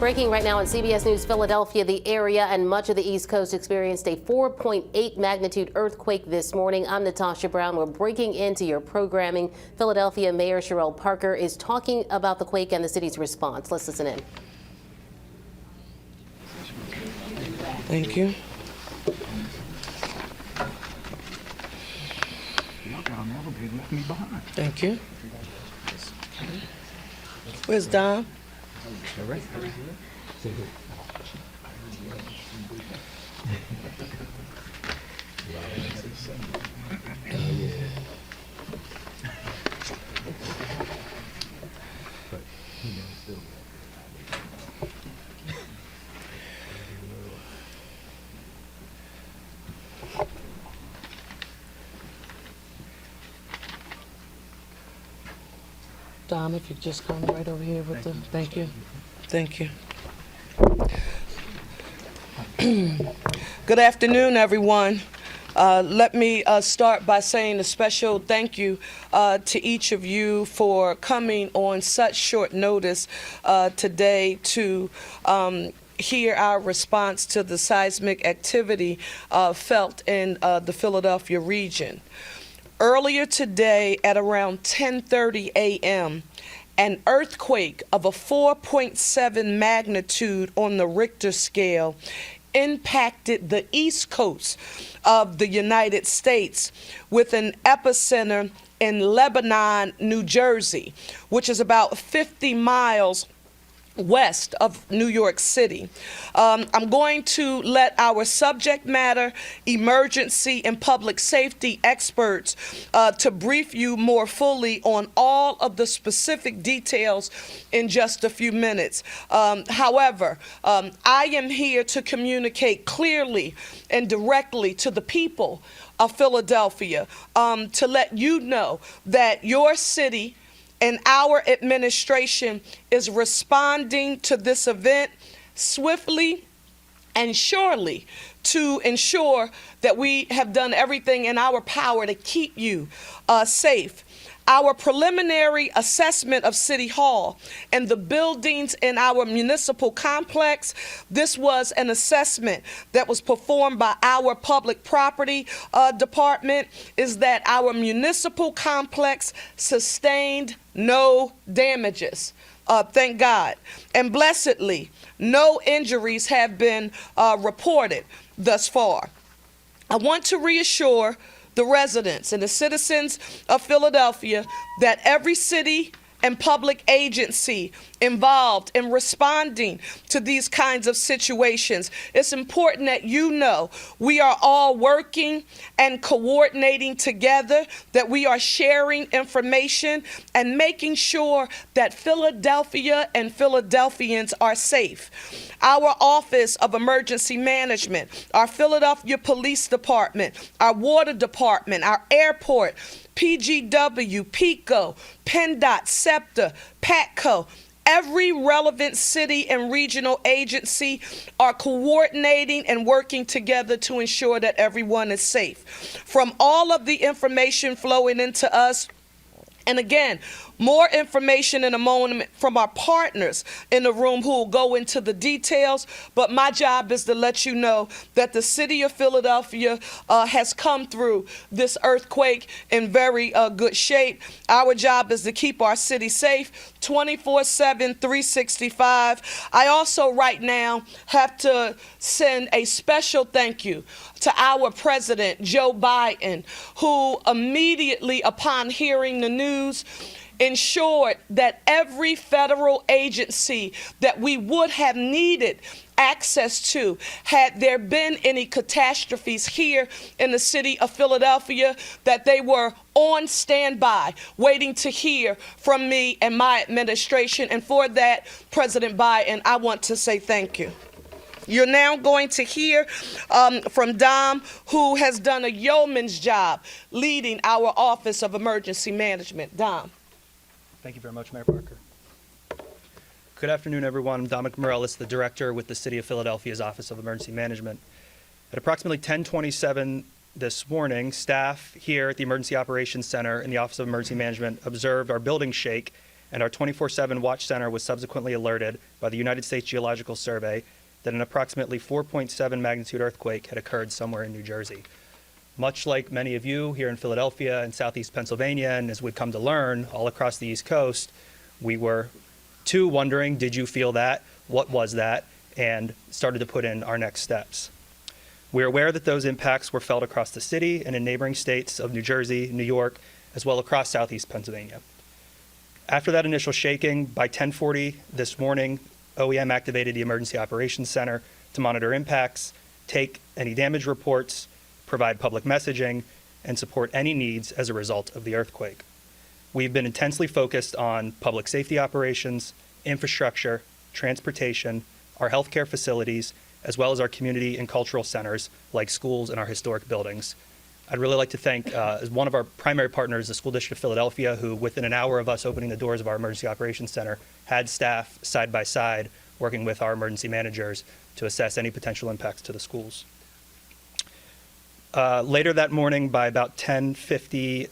Breaking right now on CBS News Philadelphia, the area and much of the East Coast experienced a 4.8 magnitude earthquake this morning. I'm Natasha Brown. We're breaking into your programming. Philadelphia Mayor Cherelle Parker is talking about the quake and the city's response. Let's listen in. Thank you. Thank you. Where's Dom? Dom, if you just come right over here with the, thank you. Thank you. Good afternoon, everyone. Let me start by saying a special thank you to each of you for coming on such short notice today to hear our response to the seismic activity felt in the Philadelphia region. Earlier today at around 10:30 a.m., an earthquake of a 4.7 magnitude on the Richter scale impacted the East Coast of the United States with an epicenter in Lebanon, New Jersey, which is about 50 miles west of New York City. I'm going to let our subject matter, emergency, and public safety experts to brief you more fully on all of the specific details in just a few minutes. However, I am here to communicate clearly and directly to the people of Philadelphia to let you know that your city and our administration is responding to this event swiftly and surely to ensure that we have done everything in our power to keep you safe. Our preliminary assessment of City Hall and the buildings in our municipal complex, this was an assessment that was performed by our public property department, is that our municipal complex sustained no damages. Thank God. And blessedly, no injuries have been reported thus far. I want to reassure the residents and the citizens of Philadelphia that every city and public agency involved in responding to these kinds of situations, it's important that you know we are all working and coordinating together, that we are sharing information and making sure that Philadelphia and Philadelphians are safe. Our Office of Emergency Management, our Philadelphia Police Department, our Water Department, our airport, PGW, PICO, PennDOT, SEPTA, PATCO, every relevant city and regional agency are coordinating and working together to ensure that everyone is safe. From all of the information flowing into us, and again, more information in a moment from our partners in the room who will go into the details, but my job is to let you know that the city of Philadelphia has come through this earthquake in very good shape. Our job is to keep our city safe 24/7, 365. I also right now have to send a special thank you to our president, Joe Biden, who immediately upon hearing the news ensured that every federal agency that we would have needed access to, had there been any catastrophes here in the city of Philadelphia, that they were on standby, waiting to hear from me and my administration. And for that, President Biden, I want to say thank you. You're now going to hear from Dom, who has done a yeoman's job leading our Office of Emergency Management. Dom. Thank you very much, Mayor Parker. Good afternoon, everyone. I'm Dominic Morellis, the director with the City of Philadelphia's Office of Emergency Management. At approximately 10:27 this morning, staff here at the Emergency Operations Center in the Office of Emergency Management observed our building shake and our 24/7 watch center was subsequently alerted by the United States Geological Survey that an approximately 4.7 magnitude earthquake had occurred somewhere in New Jersey. Much like many of you here in Philadelphia and Southeast Pennsylvania, and as we've come to learn all across the East Coast, we were too wondering, did you feel that? What was that? And started to put in our next steps. We're aware that those impacts were felt across the city and in neighboring states of New Jersey, New York, as well across Southeast Pennsylvania. After that initial shaking, by 10:40 this morning, OEM activated the Emergency Operations Center to monitor impacts, take any damage reports, provide public messaging, and support any needs as a result of the earthquake. We've been intensely focused on public safety operations, infrastructure, transportation, our healthcare facilities, as well as our community and cultural centers like schools and our historic buildings. I'd really like to thank, as one of our primary partners, the School District of Philadelphia, who within an hour of us opening the doors of our Emergency Operations Center had staff side by side working with our emergency managers to assess any potential impacts to the schools. Later that morning, by about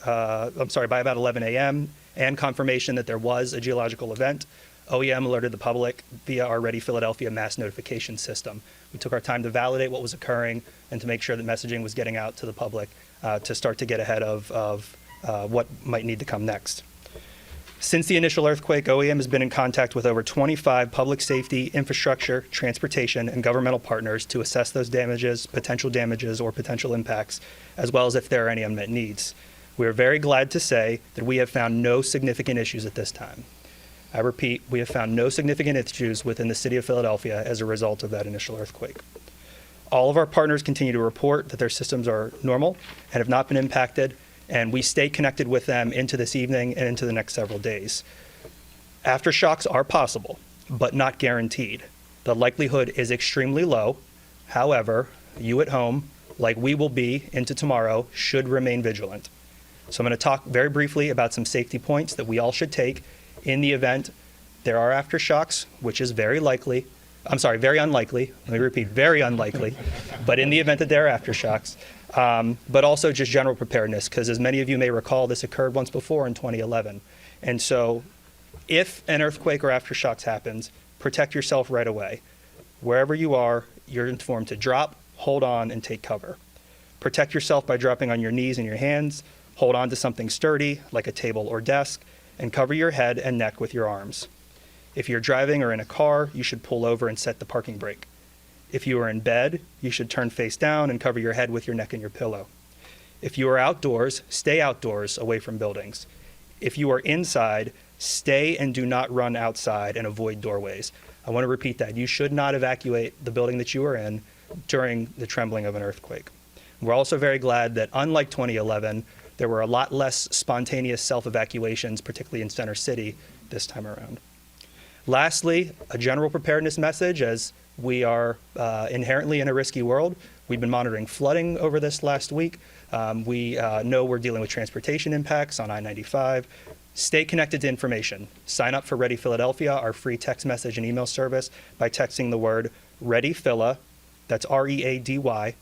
11 a.m., and confirmation that there was a geological event, OEM alerted the public via our Ready Philadelphia mass notification system. We took our time to validate what was occurring and to make sure that messaging was getting out to the public to start to get ahead of what might need to come next. Since the initial earthquake, OEM has been in contact with over 25 public safety, infrastructure, transportation, and governmental partners to assess those damages, or potential impacts, as well as if there are any unmet needs. We are very glad to say that we have found no significant issues at this time. I repeat, we have found no significant issues within the city of Philadelphia as a result of that initial earthquake. All of our partners continue to report that their systems are normal and have not been impacted, and we stay connected with them into this evening and into the next several days. Aftershocks are possible, but not guaranteed. The likelihood is extremely low. However, you at home, like we will be into tomorrow, should remain vigilant. So I'm going to talk very briefly about some safety points that we all should take in the event there are aftershocks, which is very unlikely. Let me repeat, very unlikely, but in the event that there are aftershocks, but also just general preparedness, because as many of you may recall, this occurred once before in 2011. And so if an earthquake or aftershocks happens, protect yourself right away. Wherever you are, you're informed to drop, hold on, and take cover. Protect yourself by dropping on your knees and your hands, hold on to something sturdy, like a table or desk, and cover your head and neck with your arms. If you're driving or in a car, you should pull over and set the parking brake. If you are in bed, you should turn face down and cover your head with your neck and your pillow. If you are outdoors, stay outdoors away from buildings. If you are inside, stay and do not run outside and avoid doorways. I want to repeat that. You should not evacuate the building that you are in during the trembling of an earthquake. We're also very glad that, unlike 2011, there were a lot less spontaneous self-evacuations, particularly in Center City, this time around. Lastly, a general preparedness message, as we are inherently in a risky world. We've been monitoring flooding over this last week. We know we're dealing with transportation impacts on I-95. Stay connected to information. Sign up for Ready Philadelphia, our free text message and email service, by texting the word READYPHILA, that's READYPHILA,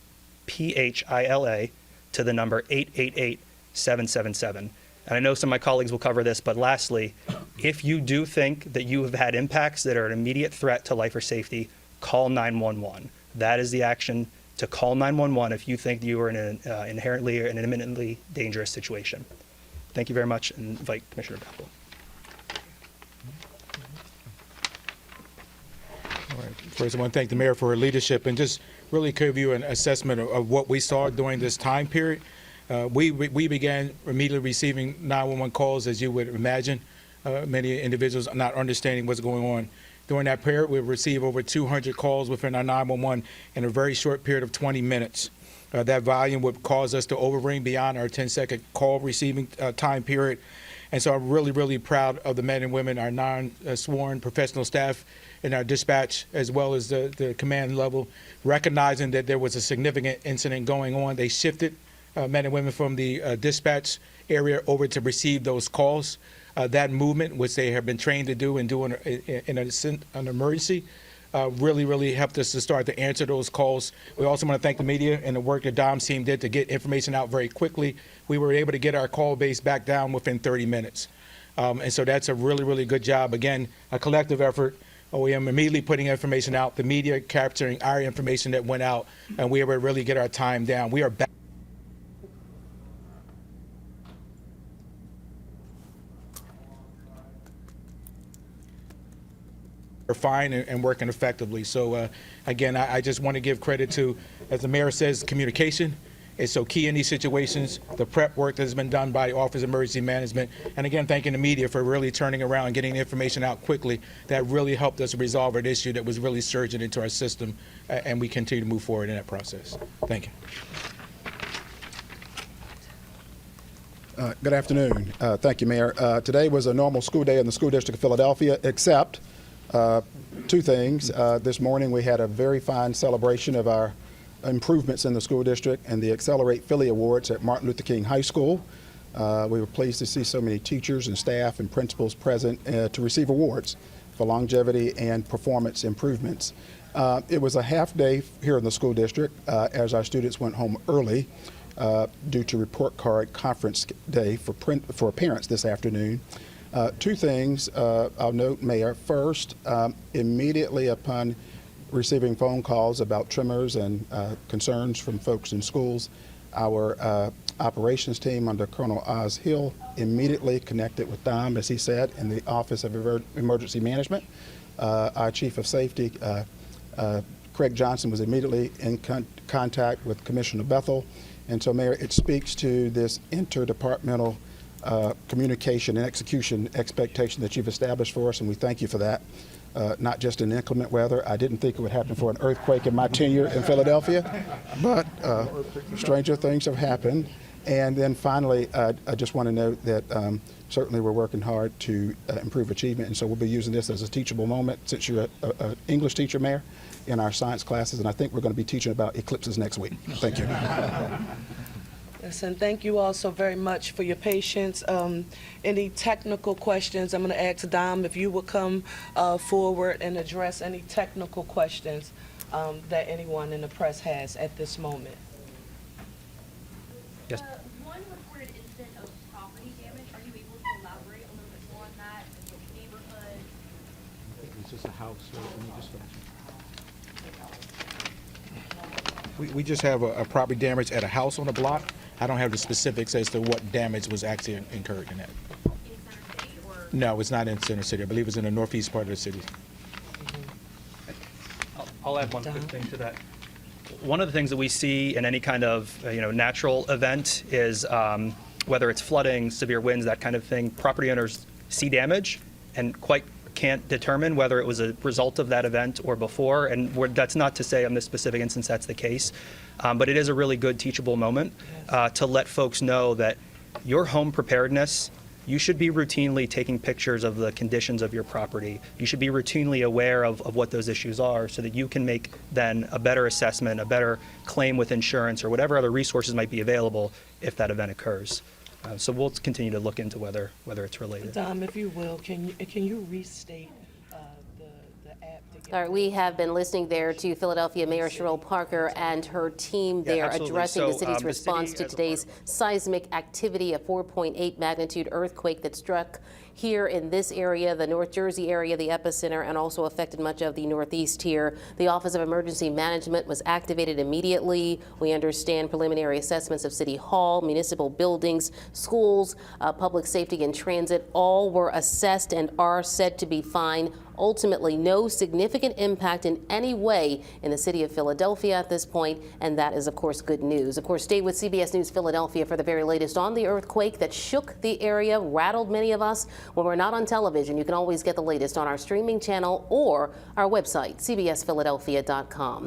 to the number 888-777. And I know some of my colleagues will cover this, but lastly, if you do think that you have had impacts that are an immediate threat to life or safety, call 911. That is the action, to call 911 if you think you are in an inherently or an imminently dangerous situation. Thank you very much, and invite Commissioner Bappel. All right. First, I want to thank the mayor for her leadership and just really give you an assessment of what we saw during this time period. We began immediately receiving 911 calls, as you would imagine. Many individuals not understanding what's going on. During that period, we received over 200 calls within our 911 in a very short period of 20 minutes. That volume would cause us to overring beyond our 10-second call receiving time period. And so I'm really, really proud of the men and women, our non-sworn professional staff in our dispatch, as well as the command level, recognizing that there was a significant incident going on. They shifted men and women from the dispatch area over to receive those calls. That movement, which they have been trained to do and do in an emergency, really, really helped us to start to answer those calls. We also want to thank the media and the work that Dom's team did to get information out very quickly. We were able to get our call base back down within 30 minutes. And so that's a really, really good job. Again, a collective effort. OEM immediately putting information out, the media capturing our information that went out, and we were able to really get our time down. We are back. Are fine and working effectively. So again, I just want to give credit to, as the mayor says, communication is so key in these situations, the prep work that has been done by the Office of Emergency Management, and again, thanking the media for really turning around and getting the information out quickly. That really helped us resolve an issue that was really surging into our system, and we continue to move forward in that process. Thank you. Good afternoon. Thank you, Mayor. Today was a normal school day in the School District of Philadelphia, except two things. This morning we had a very fine celebration of our improvements in the school district and the Accelerate Philly Awards at Martin Luther King High School. We were pleased to see so many teachers and staff and principals present to receive awards for longevity and performance improvements. It was a half day here in the school district as our students went home early due to report card conference day for parents this afternoon. Two things I'll note, Mayor. First, immediately upon receiving phone calls about tremors and concerns from folks in schools, our operations team under Colonel Oz Hill immediately connected with Dom, as he said, in the Office of Emergency Management. Our Chief of Safety, Craig Johnson, was immediately in contact with Commissioner Bethel. And so, Mayor, it speaks to this interdepartmental communication and execution expectation that you've established for us, and we thank you for that. Not just in inclement weather. I didn't think it would happen for an earthquake in my tenure in Philadelphia, but stranger things have happened. And then finally, I just want to note that certainly we're working hard to improve achievement, and so we'll be using this as a teachable moment since you're an English teacher, Mayor, in our science classes, and I think we're going to be teaching about eclipses next week. Thank you. Yes, and thank you all so very much for your patience. Any technical questions, I'm going to ask Dom if you would come forward and address any technical questions that anyone in the press has at this moment. Yes. One reported incident of property damage. Are you able to elaborate a little bit more on that? Which neighborhood? Is this a house? We just have a property damage at a house on the block. I don't have the specifics as to what damage was actually incurred in that. In Center City or? No, it's not in Center City. I believe it's in the northeast part of the city. I'll add one quick thing to that. One of the things that we see in any kind of natural event is whether it's flooding, severe winds, that kind of thing, property owners see damage and quite can't determine whether it was a result of that event or before, and that's not to say on this specific instance that's the case, but it is a really good teachable moment to let folks know that your home preparedness, you should be routinely taking pictures of the conditions of your property. You should be routinely aware of what those issues are so that you can make then a better assessment, a better claim with insurance or whatever other resources might be available if that event occurs. So we'll continue to look into whether it's related. Dom, if you will, can you restate the app? All right, we have been listening there to Philadelphia Mayor Cherelle Parker and her team there absolutely. addressing the So, city's the response city to today's seismic activity, a 4.8 magnitude earthquake that struck here in this area, the North Jersey area, the epicenter, and also affected much of the Northeast here. The Office of Emergency Management was activated immediately. We understand preliminary assessments of City Hall, municipal buildings, schools, public safety and transit, all were assessed and are said to be fine. Ultimately, no significant impact in any way in the city of Philadelphia at this point, and that is, of course, good news. Of course, stay with CBS News Philadelphia for the very latest on the earthquake that shook the area, rattled many of us. When we're not on television, you can always get the latest on our streaming channel or our website, cbsphiladelphia.com.